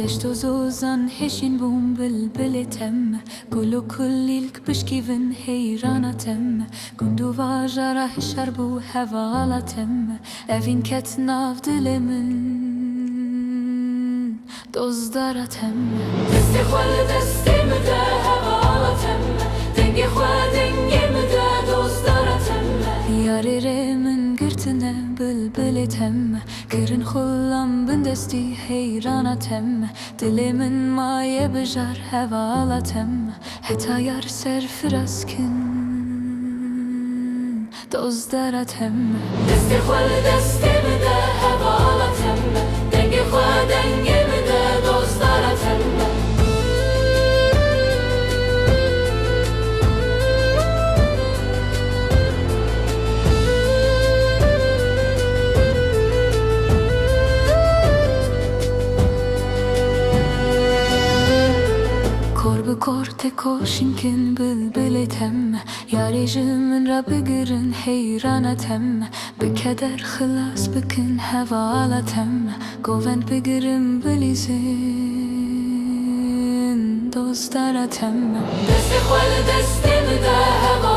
دشت و زوزان هشین بوم بلبلتم گلو کلیلک بشکیون حیرانتم گندو واجره شربو هوالتم evin ket nav dilimin دزدارتم دستی خوال دستی مده هوالتم دنگی خواه دنگی مده دزدارتم یاری ریمن گرتنه بلبلتم گرن خلم بندستی حیرانتم دلیمن مایه بجار هوالتم حتی یار سرفراز کن دزدارتم دستی خوال دستی مده هوالتم دنگی خواه دنگی مده دزدارتم Kor tekoşinkin bülbületem Yarıcımın Rabbi girin heyranetem Bekeder hılas bikin hevalatem Govend bigirim bilizin dostaratem Desti khwal desti mide heva